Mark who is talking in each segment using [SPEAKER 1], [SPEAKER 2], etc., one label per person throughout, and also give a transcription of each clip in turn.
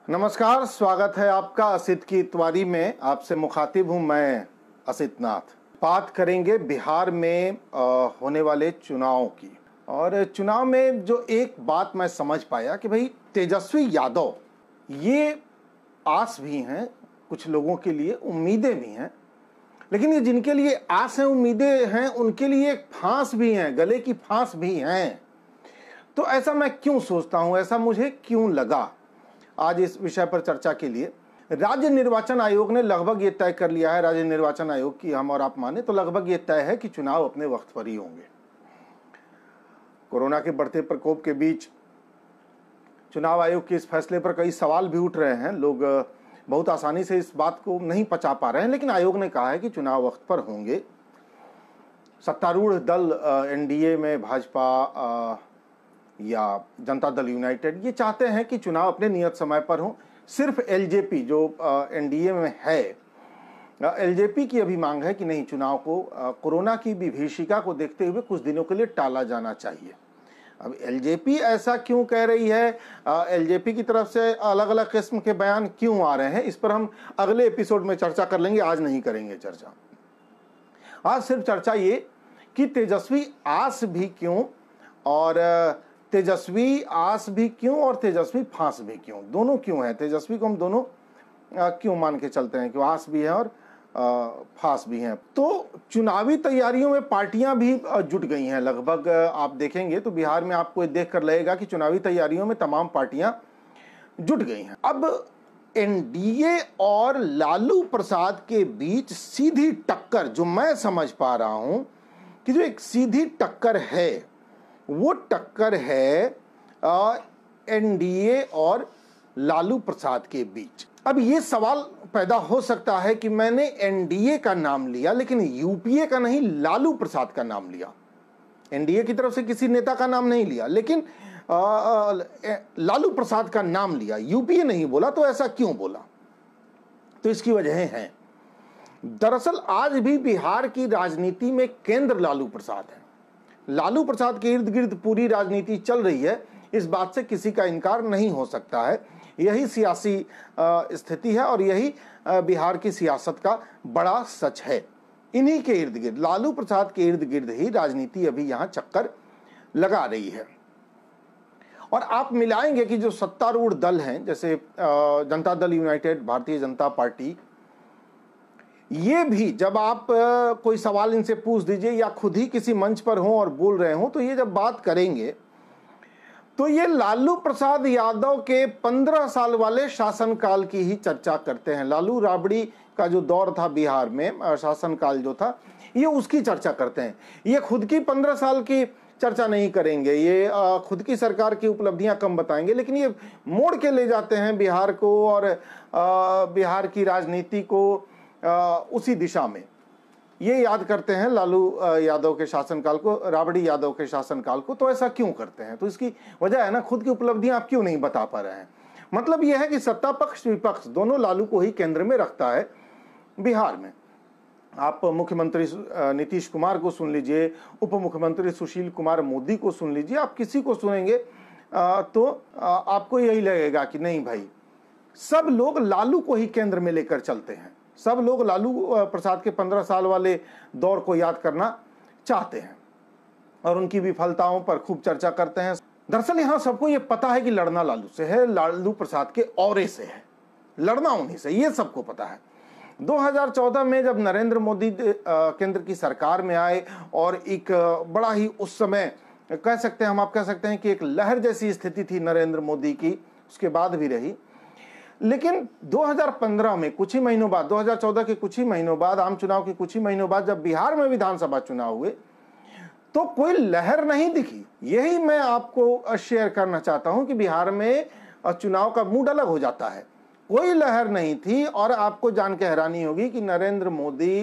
[SPEAKER 1] नमस्कार, स्वागत है आपका असित की इतवारी में। आपसे मुखातिब हूं मैं असित नाथ। बात करेंगे बिहार में होने वाले चुनाव की। और चुनाव में जो एक बात मैं समझ पाया कि भाई तेजस्वी यादव, ये आस भी हैं कुछ लोगों के लिए, उम्मीदें भी हैं, लेकिन ये जिनके लिए आस है, उम्मीदें हैं, उनके लिए एक फांस भी हैं, गले की फांस भी हैं। तो ऐसा मैं क्यों सोचता हूं, ऐसा मुझे क्यों लगा? आज इस विषय पर चर्चा के लिए राज्य निर्वाचन आयोग ने लगभग ये तय कर लिया है, राज्य निर्वाचन आयोग की हम और आप माने तो लगभग ये तय है कि चुनाव अपने वक्त पर ही होंगे। कोरोना के बढ़ते प्रकोप के बीच चुनाव आयोग के इस फैसले पर कई सवाल भी उठ रहे हैं। लोग बहुत आसानी से इस बात को नहीं पचा पा रहे हैं, लेकिन आयोग ने कहा है कि चुनाव वक्त पर होंगे। सत्तारूढ़ दल एनडीए में भाजपा या जनता दल यूनाइटेड ये चाहते हैं कि चुनाव अपने नियत समय पर हो। सिर्फ एलजेपी जो एनडीए में है, एलजेपी की अभी मांग है कि नहीं, चुनाव को कोरोना की विभीषिका को देखते हुए कुछ दिनों के लिए टाला जाना चाहिए। अब एलजेपी ऐसा क्यों कह रही है, एलजेपी की तरफ से अलग अलग किस्म के बयान क्यों आ रहे हैं, इस पर हम अगले एपिसोड में चर्चा कर लेंगे। आज नहीं करेंगे चर्चा। आज सिर्फ चर्चा ये कि तेजस्वी आस भी क्यों, और तेजस्वी आस भी क्यों और तेजस्वी फांस भी क्यों, दोनों क्यों है। तेजस्वी को हम दोनों क्यों मान के चलते हैं कि आस भी है और फांस भी है। तो चुनावी तैयारियों में पार्टियां भी जुट गई हैं लगभग। आप देखेंगे तो बिहार में आपको देख कर लगेगा कि चुनावी तैयारियों में तमाम पार्टियां जुट गई हैं। अब एनडीए और लालू प्रसाद के बीच सीधी टक्कर जो मैं समझ पा रहा हूं कि जो एक सीधी टक्कर है, वो टक्कर है एनडीए और लालू प्रसाद के बीच। अब ये सवाल पैदा हो सकता है कि मैंने एनडीए का नाम लिया लेकिन यूपीए का नहीं, लालू प्रसाद का नाम लिया। एनडीए की तरफ से किसी नेता का नाम नहीं लिया, लेकिन लालू प्रसाद का नाम लिया, यूपीए नहीं बोला। तो ऐसा क्यों बोला? तो इसकी वजह है, दरअसल आज भी बिहार की राजनीति में केंद्र लालू प्रसाद है। लालू प्रसाद के इर्द गिर्द पूरी राजनीति चल रही है, इस बात से किसी का इनकार नहीं हो सकता है। यही सियासी स्थिति है और यही बिहार की सियासत का बड़ा सच है। इन्हीं के इर्द गिर्द, लालू प्रसाद के इर्द गिर्द ही राजनीति अभी यहां चक्कर लगा रही है। और आप मिलाएंगे कि जो सत्तारूढ़ दल हैं, जैसे जनता दल यूनाइटेड, भारतीय जनता पार्टी, ये भी जब आप कोई सवाल इनसे पूछ दीजिए या खुद ही किसी मंच पर हों और बोल रहे हों, तो ये जब बात करेंगे तो ये लालू प्रसाद यादव के 15 साल वाले शासनकाल की ही चर्चा करते हैं। लालू राबड़ी का जो दौर था बिहार में, शासनकाल जो था, ये उसकी चर्चा करते हैं। ये खुद की 15 साल की चर्चा नहीं करेंगे, ये खुद की सरकार की उपलब्धियां कम बताएंगे, लेकिन ये मोड़ के ले जाते हैं बिहार को और बिहार की राजनीति को उसी दिशा में। ये याद करते हैं लालू यादव के शासनकाल को, राबड़ी यादव के शासनकाल को। तो ऐसा क्यों करते हैं? तो इसकी वजह है ना, खुद की उपलब्धियां आप क्यों नहीं बता पा रहे हैं। मतलब यह है कि सत्ता पक्ष विपक्ष दोनों लालू को ही केंद्र में रखता है बिहार में। आप मुख्यमंत्री नीतीश कुमार को सुन लीजिए, उप मुख्यमंत्री सुशील कुमार मोदी को सुन लीजिए, आप किसी को सुनेंगे तो आपको यही लगेगा कि नहीं भाई, सब लोग लालू को ही केंद्र में लेकर चलते हैं। सब लोग लालू प्रसाद के 15 साल वाले दौर को याद करना चाहते हैं और उनकी विफलताओं पर खूब चर्चा करते हैं। दरअसल यहां सबको ये पता है कि लड़ना लालू से है, लालू प्रसाद के औरे से है, लड़ना उन्हीं से, ये सबको पता है। 2014 में जब नरेंद्र मोदी केंद्र की सरकार में आए और एक बड़ा ही, उस समय कह सकते हैं, हम आप कह सकते हैं कि एक लहर जैसी स्थिति थी नरेंद्र मोदी की, उसके बाद भी रही। लेकिन 2015 में कुछ ही महीनों बाद, 2014 के कुछ ही महीनों बाद, आम चुनाव के कुछ ही महीनों बाद जब बिहार में विधानसभा चुनाव हुए, तो कोई लहर नहीं दिखी। यही मैं आपको शेयर करना चाहता हूं कि बिहार में चुनाव का मूड अलग हो जाता है। कोई लहर नहीं थी। और आपको जान के हैरानी होगी कि नरेंद्र मोदी,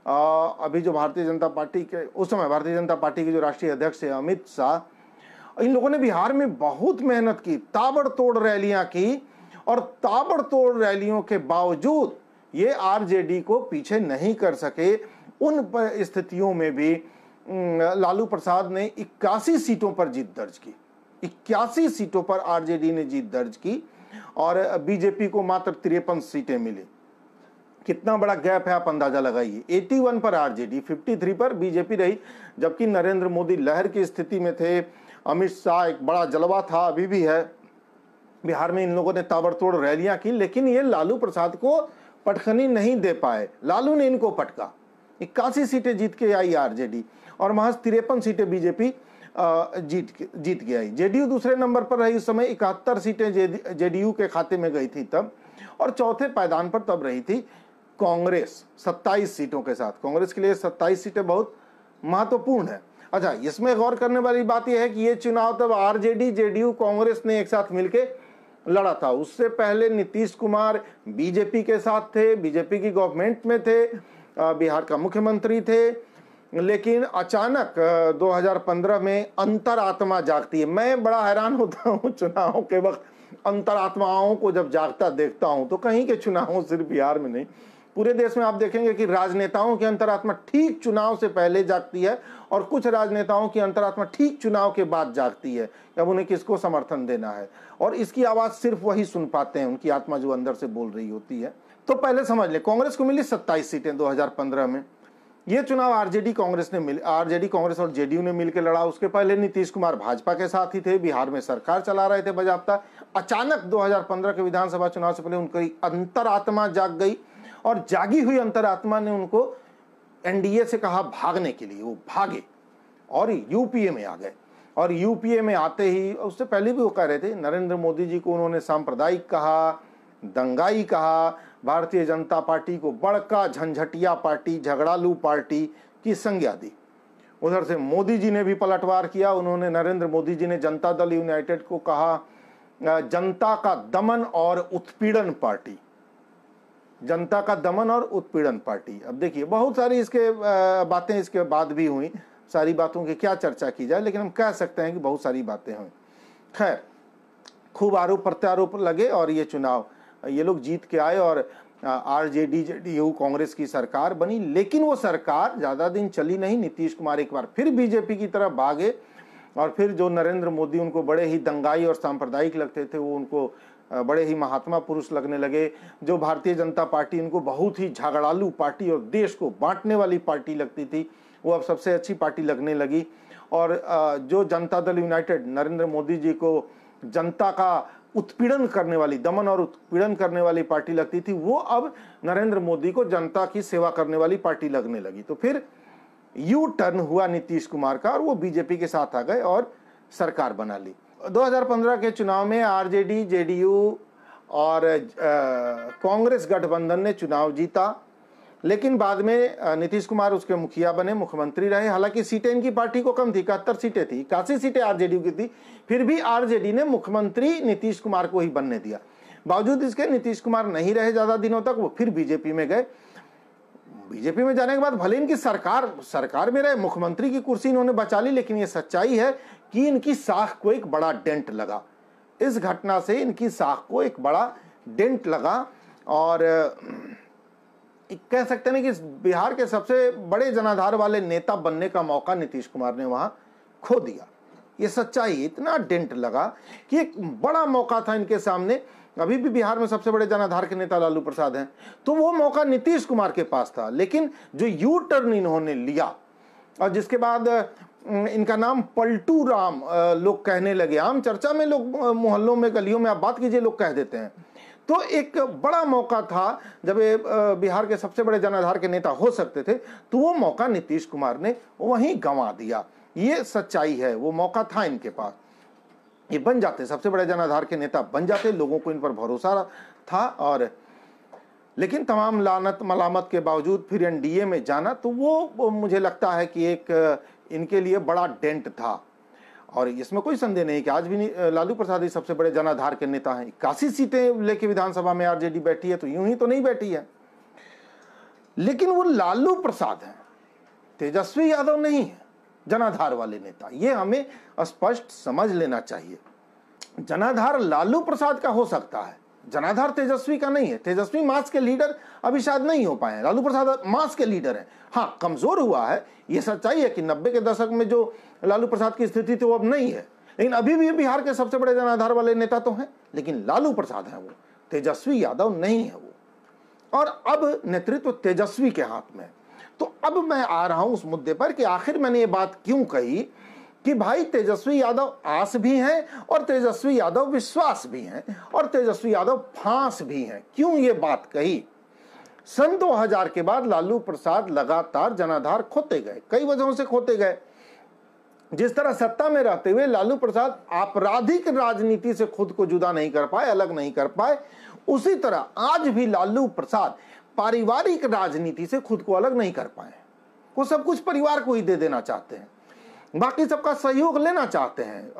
[SPEAKER 1] अभी जो भारतीय जनता पार्टी के, उस समय भारतीय जनता पार्टी के जो राष्ट्रीय अध्यक्ष है अमित शाह, इन लोगों ने बिहार में बहुत मेहनत की, ताबड़तोड़ रैलियां की, और ताबड़तोड़ रैलियों के बावजूद ये आरजेडी को पीछे नहीं कर सके। उन स्थितियों में भी लालू प्रसाद ने 81 सीटों पर जीत दर्ज की। 81 सीटों पर आरजेडी ने जीत दर्ज की और बीजेपी को मात्र 53 सीटें मिली। कितना बड़ा गैप है आप अंदाजा लगाइए। 81 पर आरजेडी, 53 पर बीजेपी रही, जबकि नरेंद्र मोदी लहर की स्थिति में थे। अमित शाह एक बड़ा जलवा था, अभी भी है। बिहार में इन लोगों ने ताबड़तोड़ रैलियां की, लेकिन ये लालू प्रसाद को पटखनी नहीं दे पाए। लालू ने इनको पटका। 81 सीटें जीत के आई आरजेडी और महज 53 सीटें बीजेपी जीत के आई। जेडीयू दूसरे नंबर पर रही। उस समय 71 सीटें जेडीयू के खाते में गई थी तब, और चौथे पायदान पर तब रही थी कांग्रेस 27 सीटों के साथ। कांग्रेस के लिए 27 सीटें बहुत महत्वपूर्ण है। अच्छा, इसमें गौर करने वाली बात यह है कि ये चुनाव तब आरजेडी, जेडीयू, कांग्रेस ने एक साथ मिलके लड़ा था। उससे पहले नीतीश कुमार बीजेपी के साथ थे, बीजेपी की गवर्नमेंट में थे, बिहार का मुख्यमंत्री थे, लेकिन अचानक 2015 में अंतरात्मा जागती है। मैं बड़ा हैरान होता हूँ चुनाव के वक्त अंतरात्माओं को जब जागता देखता हूँ, तो कहीं के चुनाव सिर्फ बिहार में नहीं, पूरे देश में आप देखेंगे कि राजनेताओं की अंतरात्मा ठीक चुनाव से पहले जागती है और कुछ राजनेताओं की अंतरात्मा ठीक चुनाव के बाद जागती है, अब उन्हें किसको समर्थन देना है, और इसकी आवाज सिर्फ वही सुन पाते हैं, उनकी आत्मा जो अंदर से बोल रही होती है। तो पहले समझ ले, कांग्रेस को मिली 27 सीटें 2015 में। ये चुनाव आरजेडी कांग्रेस और जेडीयू ने मिलकर लड़ा। उसके पहले नीतीश कुमार भाजपा के साथ ही थे, बिहार में सरकार चला रहे थे बजाबता। अचानक 2015 के विधानसभा चुनाव से पहले उनकी अंतरात्मा जाग गई, और जागी हुई अंतरात्मा ने उनको एनडीए से कहा भागने के लिए। वो भागे और यूपीए में आ गए, और यूपीए में आते ही, उससे पहले भी वो कह रहे थे, नरेंद्र मोदी जी को उन्होंने सांप्रदायिक कहा, दंगाई कहा, भारतीय जनता पार्टी को बड़का झंझटिया पार्टी, झगड़ालू पार्टी की संज्ञा दी। उधर से मोदी जी ने भी पलटवार किया। उन्होंने, नरेंद्र मोदी जी ने जनता दल यूनाइटेड को कहा जनता का दमन और उत्पीड़न पार्टी, जनता का दमन और उत्पीड़न पार्टी। अब देखिए, बहुत सारी इसके बातें इसके बाद भी हुई, सारी बातों की क्या चर्चा की जाए, लेकिन हम कह सकते हैं कि बहुत सारी बातें हुई। खैर, खूब आरोप प्रत्यारोप लगे और ये चुनाव ये लोग जीत के आए, और आरजेडी, जेडीयू, कांग्रेस की सरकार बनी। लेकिन वो सरकार ज्यादा दिन चली नहीं। नीतीश कुमार एक बार फिर बीजेपी की तरफ भागे, और फिर जो नरेंद्र मोदी उनको बड़े ही दंगाई और सांप्रदायिक लगते थे, वो उनको बड़े ही महात्मा पुरुष लगने लगे। जो भारतीय जनता पार्टी उनको बहुत ही झगड़ालू पार्टी और देश को बांटने वाली पार्टी लगती थी, वो अब सबसे अच्छी पार्टी लगने लगी। और जो जनता दल यूनाइटेड नरेंद्र मोदी जी को जनता का उत्पीड़न करने वाली, दमन और उत्पीड़न करने वाली पार्टी लगती थी, वो अब नरेंद्र मोदी को जनता की सेवा करने वाली पार्टी लगने लगी। तो फिर यू टर्न हुआ नीतीश कुमार का, और वो बीजेपी के साथ आ गए और सरकार बना ली। 2015 के चुनाव में आरजेडी, जेडीयू और कांग्रेस गठबंधन ने चुनाव जीता, लेकिन बाद में नीतीश कुमार उसके मुखिया बने, मुख्यमंत्री रहे। हालांकि सीटें इनकी पार्टी को कम थी, 71 सीटें थी, 81 सीटें आरजेडी की थी, फिर भी आरजेडी ने मुख्यमंत्री नीतीश कुमार को ही बनने दिया। बावजूद इसके नीतीश कुमार नहीं रहे ज्यादा दिनों तक, वो फिर बीजेपी में गए। बीजेपी में जाने के बाद भले इनकी सरकार में रहे, मुख्यमंत्री की कुर्सी इन्होंने बचा ली, लेकिन ये सच्चाई है कि इनकी साख को एक बड़ा डेंट लगा। इस घटना से इनकी साख को एक बड़ा डेंट लगा, और कह सकते हैं कि बिहार के सबसे बड़े जनाधार वाले नेता बनने का मौका नीतीश कुमार ने वहां खो दिया। ये सच्चाई, इतना डेंट लगा कि एक बड़ा मौका था इनके सामने। अभी भी बिहार में सबसे बड़े जनाधार के नेता लालू प्रसाद हैं, तो वो मौका नीतीश कुमार के पास था। लेकिन जो यू टर्न इन्होंने लिया, और जिसके बाद इनका नाम पलटू राम लोग कहने लगे, आम चर्चा में लोग, मोहल्लों में, गलियों में आप बात कीजिए, लोग कह देते हैं। तो एक बड़ा मौका था जब ये बिहार के सबसे बड़े जनाधार के नेता हो सकते थे, तो वो मौका नीतीश कुमार ने वहीं गंवा दिया। ये सच्चाई है, वो मौका था इनके पास, ये बन जाते, सबसे बड़े जनाधार के नेता बन जाते, लोगों को इन पर भरोसा था। और लेकिन तमाम लानत मलामत के बावजूद फिर एनडीए में जाना, तो वो मुझे लगता है कि एक इनके लिए बड़ा डेंट था। और इसमें कोई संदेह नहीं कि आज भी लालू प्रसाद ही सबसे बड़े जनाधार के नेता हैं। 81 सीटें लेके विधानसभा में आरजेडी बैठी है, तो यूं ही तो नहीं बैठी है। लेकिन वो लालू प्रसाद हैं, तेजस्वी यादव नहीं है जनाधार वाले नेता। ये हमें स्पष्ट समझ लेना चाहिए। जनाधार लालू प्रसाद का हो सकता है, जनाधार तेजस्वी का नहीं है। तेजस्वी मास के लीडर अभी शायद नहीं हो पाए हैं, लालू प्रसाद मास के लीडर हैं। हाँ, कमजोर हुआ है, ये सच्चाई है कि 90 के दशक में जो लालू प्रसाद की स्थिति थी वो अब नहीं है, लेकिन अभी भी बिहार के सबसे बड़े जनाधार वाले नेता तो हैं, लेकिन लालू प्रसाद हैं वो, तेजस्वी यादव नहीं है वो। और अब नेतृत्व तेजस्वी के हाथ में। तो अब मैं आ रहा हूं उस मुद्दे पर कि आखिर मैंने ये बात क्यों कही कि भाई तेजस्वी यादव आस भी हैं और तेजस्वी यादव विश्वास भी हैं और तेजस्वी यादव फांस भी हैं। क्यों ये बात कही? सन 2000 के बाद लालू प्रसाद लगातार जनाधार खोते गए, कई वजहों से खोते गए। जिस तरह सत्ता में रहते हुए लालू प्रसाद आपराधिक राजनीति से खुद को जुदा नहीं कर पाए, अलग नहीं कर पाए, उसी तरह आज भी लालू प्रसाद पारिवारिक राजनीति से खुद को अलग नहीं कर पाए। वो सब कुछ परिवार को ही दे देना चाहते हैं, बाकी सबका सहयोग लेना चाहते हैं।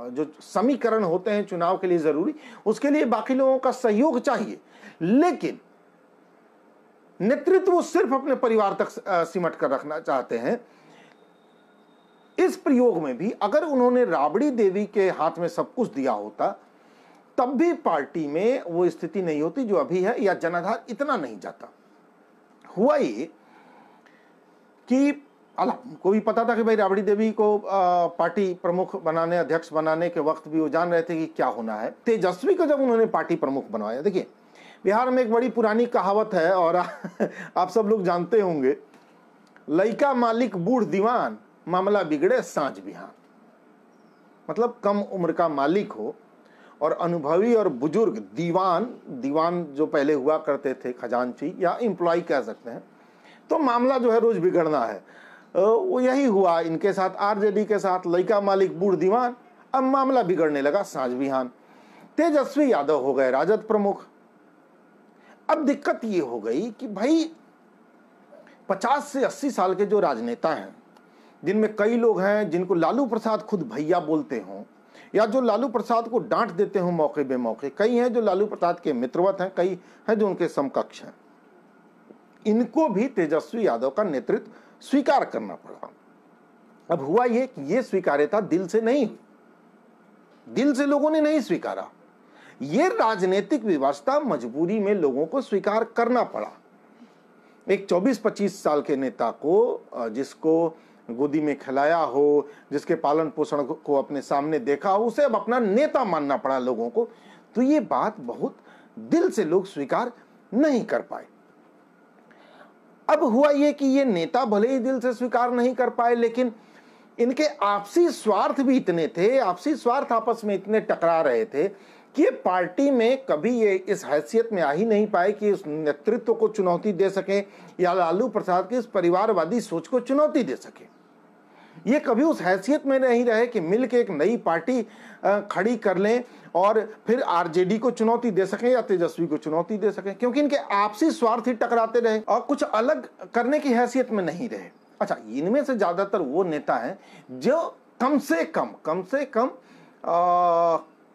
[SPEAKER 1] जो समीकरण होते हैं चुनाव के लिए जरूरी, उसके लिए बाकी लोगों का सहयोग चाहिए, लेकिन नेतृत्व वो सिर्फ अपने परिवार तक सिमट कर रखना चाहते हैं। इस प्रयोग में भी अगर उन्होंने राबड़ी देवी के हाथ में सब कुछ दिया होता, तब भी पार्टी में वो स्थिति नहीं होती जो अभी है, या जनाधार इतना नहीं जाता। हुआ ये कि को भी पता था कि भाई राबड़ी देवी को पार्टी प्रमुख बनाने, अध्यक्ष बनाने के वक्त भी वो जान रहे थे कि क्या होना है। तेजस्वी को जब उन्होंने पार्टी प्रमुख बनवाया, देखिए बिहार में एक बड़ी पुरानी कहावत है और आप सब लोग जानते होंगे, लइका मालिक बूढ़ दीवान, मामला बिगड़े सांझ बिहान। मतलब कम उम्र का मालिक हो और अनुभवी और बुजुर्ग दीवान जो पहले हुआ करते थे, खजांची या एम्प्लॉय कह सकते हैं, तो मामला जो है रोज बिगड़ना है। वो यही हुआ इनके साथ, आरजेडी के साथ, लइका मालिक बूढ़ दीवान, अब मामला बिगड़ने लगा सांझ बिहान। तेजस्वी यादव हो गए राजद प्रमुख। अब दिक्कत ये हो गई कि भाई 50 से 80 साल के जो राजनेता हैं, जिनमें कई लोग हैं जिनको लालू प्रसाद खुद भैया बोलते हों, या जो लालू प्रसाद को डांट देते हों मौके बेमौके, कई हैं जो लालू प्रसाद के मित्रवत हैं, कई हैं जो उनके समकक्ष हैं, इनको भी तेजस्वी यादव का नेतृत्व स्वीकार करना पड़ा। अब हुआ ये कि ये स्वीकार्यता दिल से नहीं, दिल से लोगों ने नहीं स्वीकारा, ये राजनीतिक व्यवस्था मजबूरी में लोगों को स्वीकार करना पड़ा। एक 24-25 साल के नेता को, जिसको गोदी में खिलाया हो, जिसके पालन पोषण को अपने सामने देखा हो, उसे अब अपना नेता मानना पड़ा लोगों को। तो ये बात बहुत दिल से लोग स्वीकार नहीं कर पाए। अब हुआ ये कि ये नेता भले ही दिल से स्वीकार नहीं कर पाए, लेकिन इनके आपसी स्वार्थ भी इतने थे, आपसी स्वार्थ आपस में इतने टकरा रहे थे कि ये पार्टी में कभी ये इस हैसियत में आ ही नहीं पाए कि उस नेतृत्व को चुनौती दे सके या लालू प्रसाद की इस परिवारवादी सोच को चुनौती दे सके। ये कभी उस हैसियत में नहीं रहे कि मिलकर एक नई पार्टी खड़ी कर लें और फिर आरजेडी को चुनौती दे सकें या तेजस्वी को चुनौती दे सकें, क्योंकि इनके आपसी स्वार्थ ही टकराते रहे और कुछ अलग करने की हैसियत में नहीं रहे। अच्छा, इनमें से ज्यादातर वो नेता हैं जो कम से कम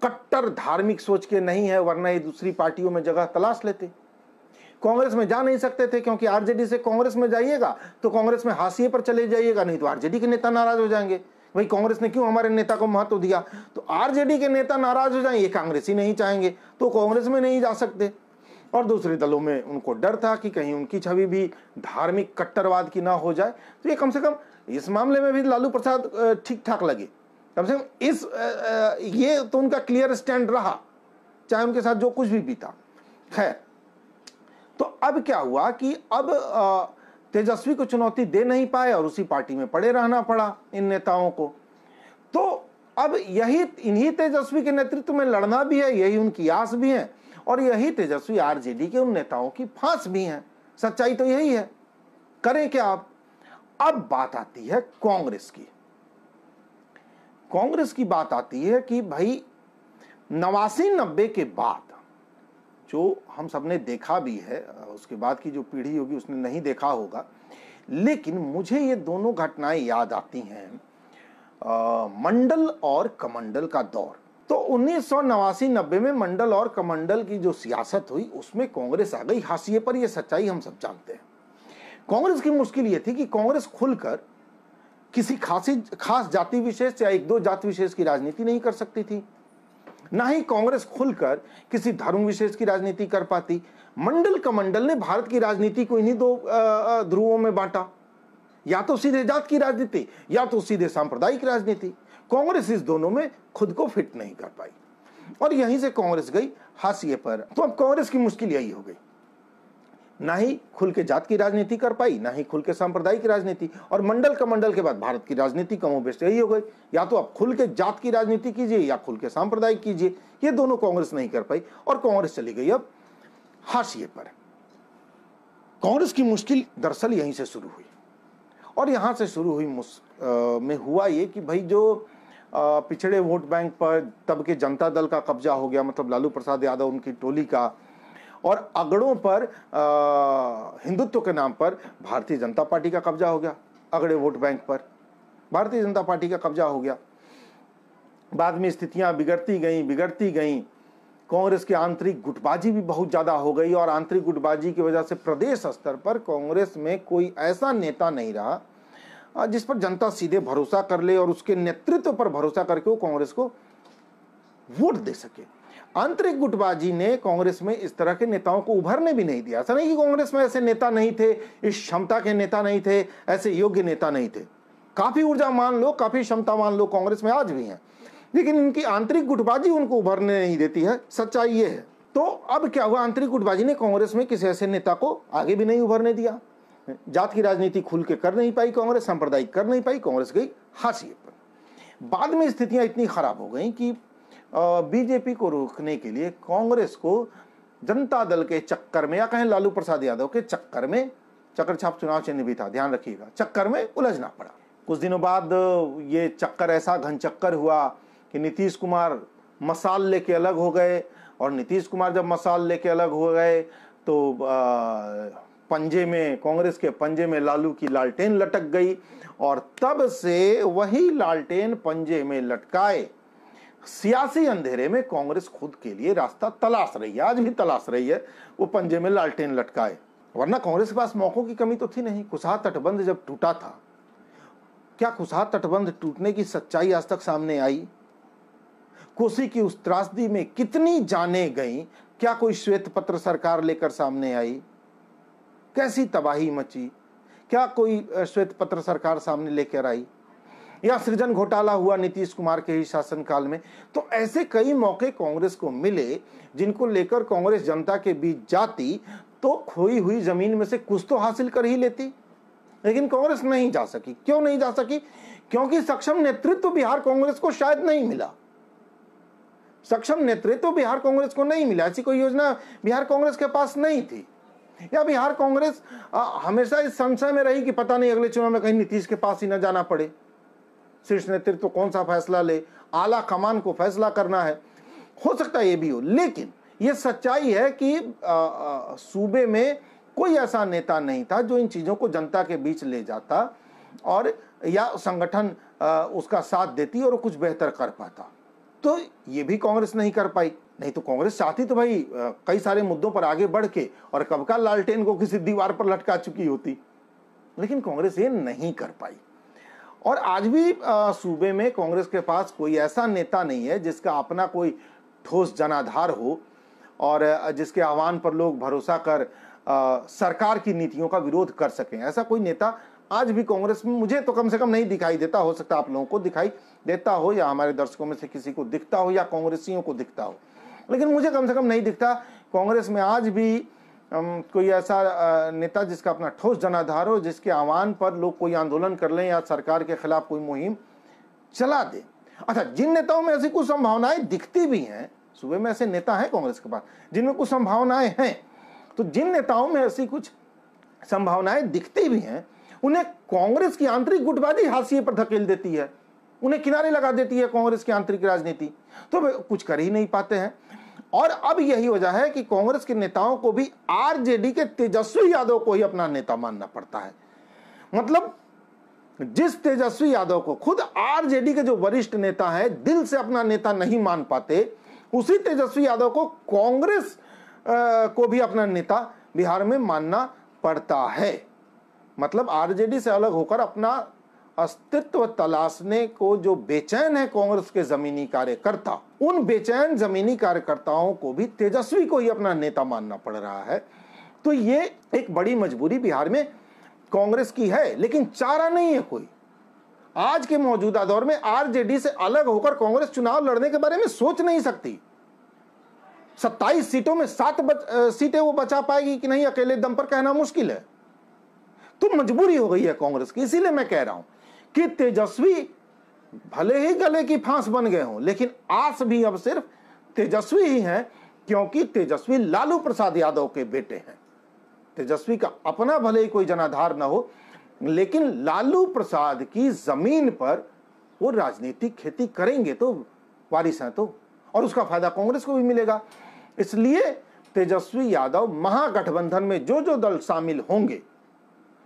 [SPEAKER 1] कट्टर धार्मिक सोच के नहीं है, वरना ये दूसरी पार्टियों में जगह तलाश लेते। कांग्रेस में जा नहीं सकते थे क्योंकि आरजेडी से कांग्रेस में जाइएगा तो कांग्रेस में हाशिए पर चले जाइएगा, नहीं तो आरजेडी के नेता नाराज हो जाएंगे, भाई कांग्रेस ने क्यों हमारे नेता को महत्व दिया। तो आरजेडी के नेता नाराज हो जाएंगे, ये कांग्रेस ही नहीं चाहेंगे, तो कांग्रेस में नहीं जा सकते। और दूसरे दलों में उनको डर था कि कहीं उनकी छवि भी धार्मिक कट्टरवाद की ना हो जाए। तो ये कम से कम इस मामले में भी लालू प्रसाद ठीक ठाक लगे, कम से कम ये तो उनका क्लियर स्टैंड रहा, चाहे उनके साथ जो कुछ भी बीता। खैर, तो अब क्या हुआ कि अब तेजस्वी को चुनौती दे नहीं पाए और उसी पार्टी में पड़े रहना पड़ा इन नेताओं को। तो अब इन्हीं तेजस्वी के नेतृत्व में लड़ना भी है, यही उनकी आस भी है, और यही तेजस्वी आरजेडी के उन नेताओं की फांस भी है। सच्चाई तो यही है, करें क्या अब बात आती है कांग्रेस की। कांग्रेस की बात आती है कि भाई 89-90 के बाद जो हम सबने देखा भी है, उसके बाद की जो पीढ़ी होगी उसने नहीं देखा होगा, लेकिन मुझे ये दोनों घटनाएं याद आती हैं, मंडल और कमंडल का दौर। तो 1989-90 में मंडल और कमंडल की जो सियासत हुई उसमें कांग्रेस आ गई हाशिए पर, ये सच्चाई हम सब जानते हैं। कांग्रेस की मुश्किल ये थी कि कांग्रेस खुलकर किसी खास जाति विशेष या एक दो जाति विशेष की राजनीति नहीं कर सकती थी, ना ही कांग्रेस खुलकर किसी धर्म विशेष की राजनीति कर पाती। मंडल कमंडल ने भारत की राजनीति को इन्हीं दो ध्रुवों में बांटा, या तो सीधे जात की राजनीति या तो सीधे सांप्रदायिक राजनीति। कांग्रेस इस दोनों में खुद को फिट नहीं कर पाई और यहीं से कांग्रेस गई हाशिए पर। तो अब कांग्रेस की मुश्किल यही हो गई, ना ही खुल के जात की राजनीति कर पाई, ना ही खुल के सांप्रदायिक राजनीति, और मंडल का मंडल के बाद भारत की राजनीति कमोबेश यही हो गई, या तो आप खुल के जात की राजनीति कीजिए या खुल के सांप्रदायिक कीजिए। ये दोनों कांग्रेस नहीं कर पाई और कांग्रेस चली गई अब हाशिए पर। कांग्रेस की मुश्किल दरअसल यहीं से शुरू हुई और यहां से शुरू हुई में हुआ ये कि भाई जो पिछड़े वोट बैंक पर तब के जनता दल का कब्जा हो गया, मतलब लालू प्रसाद यादव उनकी टोली का, और अगड़ों पर हिंदुत्व के नाम पर भारतीय जनता पार्टी का कब्जा हो गया। अगड़े वोट बैंक पर भारतीय जनता पार्टी का कब्जा हो गया। बाद में स्थितियां बिगड़ती गईं, कांग्रेस की आंतरिक गुटबाजी भी बहुत ज्यादा हो गई और आंतरिक गुटबाजी की वजह से प्रदेश स्तर पर कांग्रेस में कोई ऐसा नेता नहीं रहा जिस पर जनता सीधे भरोसा कर ले और उसके नेतृत्व पर भरोसा करके वो कांग्रेस को वोट दे सके। आंतरिक गुटबाजी ने कांग्रेस में इस तरह के नेताओं को उभरने भी नहीं दिया। ऐसा नहीं कि कांग्रेस में ऐसे नेता नहीं थे, इस क्षमता के नेता नहीं थे, ऐसे योग्य नेता नहीं थे। काफी ऊर्जा मान लो, काफी क्षमता मान लो, कांग्रेस में आज भी हैं, लेकिन इनकी आंतरिक गुटबाजी उनको उभरने नहीं देती है। सच्चाई ये है। तो अब क्या हुआ, आंतरिक गुटबाजी ने कांग्रेस में किसी ऐसे नेता को आगे भी नहीं उभरने दिया। जात की राजनीति खुल के कर नहीं पाई कांग्रेस, सांप्रदायिक कर नहीं पाई, कांग्रेस गई हाशिए पर। बाद में स्थितियां इतनी खराब हो गई कि बीजेपी को रोकने के लिए कांग्रेस को जनता दल के चक्कर में, या कहें लालू प्रसाद यादव के चक्कर में, चक्कर छाप चुनाव चिन्ह भी था, ध्यान रखिएगा, चक्कर में उलझना पड़ा। कुछ दिनों बाद ये चक्कर ऐसा घन चक्कर हुआ कि नीतीश कुमार मसाल लेके अलग हो गए, और नीतीश कुमार जब मसाल लेके अलग हो गए तो पंजे में, कांग्रेस के पंजे में लालू की लालटेन लटक गई, और तब से वही लालटेन पंजे में लटकाए सियासी अंधेरे में कांग्रेस खुद के लिए रास्ता तलाश रही है, आज भी तलाश रही है, वो पंजे में लालटेन लटकाए। वरना कांग्रेस के पास मौकों की कमी तो थी नहीं। कुशहा तटबंध जब टूटा था, क्या कुशहा तटबंध टूटने की सच्चाई आज तक सामने आई? कोसी की उस त्रासदी में कितनी जानें गईं, क्या कोई श्वेत पत्र सरकार लेकर सामने आई? कैसी तबाही मची, क्या कोई श्वेत पत्र सरकार सामने लेकर आई? या सृजन घोटाला हुआ नीतीश कुमार के ही शासनकाल में। तो ऐसे कई मौके कांग्रेस को मिले जिनको लेकर कांग्रेस जनता के बीच जाती तो खोई हुई जमीन में से कुछ तो हासिल कर ही लेती, लेकिन कांग्रेस नहीं जा सकी। क्यों नहीं जा सकी? क्योंकि सक्षम नेतृत्व बिहार कांग्रेस को शायद नहीं मिला। सक्षम नेतृत्व बिहार कांग्रेस को नहीं मिला, ऐसी कोई योजना बिहार कांग्रेस के पास नहीं थी। या बिहार कांग्रेस हमेशा इस संशय में रही कि पता नहीं अगले चुनाव में कहीं नीतीश के पास ही न जाना पड़े, शीर्ष नेतृत्व कौन सा फैसला ले, आला कमान को फैसला करना है, हो सकता है ये भी हो। लेकिन ये सच्चाई है कि सूबे में कोई ऐसा नेता नहीं था जो इन चीजों को जनता के बीच ले जाता और या संगठन उसका साथ देती और कुछ बेहतर कर पाता। तो ये भी कांग्रेस नहीं कर पाई। नहीं तो कांग्रेस चाहती तो भाई कई सारे मुद्दों पर आगे बढ़ के और कब का लालटेन को किसी दीवार पर लटका चुकी होती, लेकिन कांग्रेस ये नहीं कर पाई। और आज भी सूबे में कांग्रेस के पास कोई ऐसा नेता नहीं है जिसका अपना कोई ठोस जनाधार हो और जिसके आह्वान पर लोग भरोसा कर सरकार की नीतियों का विरोध कर सकें। ऐसा कोई नेता आज भी कांग्रेस में मुझे तो कम से कम नहीं दिखाई देता। हो सकता है आप लोगों को दिखाई देता हो या हमारे दर्शकों में से किसी को दिखता हो या कांग्रेसियों को दिखता हो, लेकिन मुझे कम से कम नहीं दिखता कांग्रेस में आज भी कोई ऐसा नेता जिसका अपना ठोस जनाधार हो, जिसके आह्वान पर लोग कोई आंदोलन कर लें या सरकार के खिलाफ कोई मुहिम चला दे। अच्छा, जिन नेताओं में ऐसी कुछ संभावनाएं दिखती भी हैं, सूबे में ऐसे नेता हैं कांग्रेस के पास जिनमें कुछ संभावनाएं हैं, तो जिन नेताओं में ऐसी कुछ संभावनाएं दिखती भी हैं उन्हें कांग्रेस की आंतरिक गुटबाजी हाशिए पर धकेल देती है, उन्हें किनारे लगा देती है कांग्रेस की आंतरिक राजनीति, तो वे कुछ कर ही नहीं पाते हैं। और अब यही वजह है कि कांग्रेस के नेताओं को भी आरजेडी के तेजस्वी यादव को ही अपना नेता मानना पड़ता है। मतलब जिस तेजस्वी यादव को खुद आरजेडी के जो वरिष्ठ नेता हैं दिल से अपना नेता नहीं मान पाते, उसी तेजस्वी यादव को कांग्रेस को भी अपना नेता बिहार में मानना पड़ता है। मतलब आरजेडी से अलग होकर अपना अस्तित्व तलाशने को जो बेचैन है कांग्रेस के जमीनी कार्यकर्ता, उन बेचैन जमीनी कार्यकर्ताओं को भी तेजस्वी को ही अपना नेता मानना पड़ रहा है। तो ये एक बड़ी मजबूरी बिहार में कांग्रेस की है, लेकिन चारा नहीं है कोई। आज के मौजूदा दौर में आरजेडी से अलग होकर कांग्रेस चुनाव लड़ने के बारे में सोच नहीं सकती। 27 सीटों में 7 सीटें वो बचा पाएगी कि नहीं, अकेले दम पर कहना मुश्किल है। तो मजबूरी हो गई है कांग्रेस की। इसीलिए मैं कह रहा हूं कि तेजस्वी भले ही गले की फांस बन गए हों, लेकिन आस भी अब सिर्फ तेजस्वी ही हैं, क्योंकि तेजस्वी लालू प्रसाद यादव के बेटे हैं। तेजस्वी का अपना भले ही कोई जनाधार ना हो, लेकिन लालू प्रसाद की जमीन पर वो राजनीतिक खेती करेंगे तो वारिस हैं तो, और उसका फायदा कांग्रेस को भी मिलेगा। इसलिए तेजस्वी यादव महागठबंधन में जो जो दल शामिल होंगे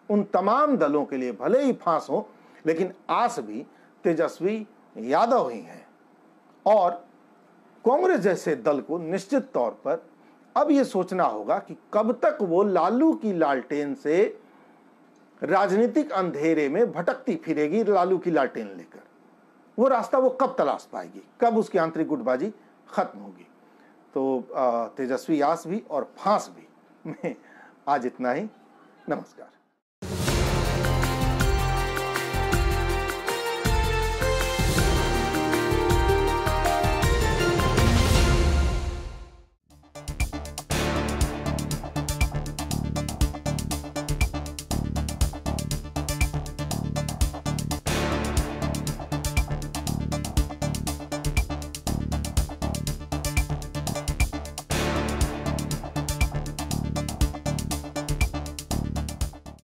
[SPEAKER 1] उन तमाम दलों के लिए भले ही फांस हो, लेकिन आस भी तेजस्वी यादव ही हैं। और कांग्रेस जैसे दल को निश्चित तौर पर अब यह सोचना होगा कि कब तक वो लालू की लालटेन से राजनीतिक अंधेरे में भटकती फिरेगी। लालू की लालटेन लेकर वो रास्ता वो कब तलाश पाएगी, कब उसकी आंतरिक गुटबाजी खत्म होगी। तो तेजस्वी आस भी और फांस भी में आज इतना ही। नमस्कार।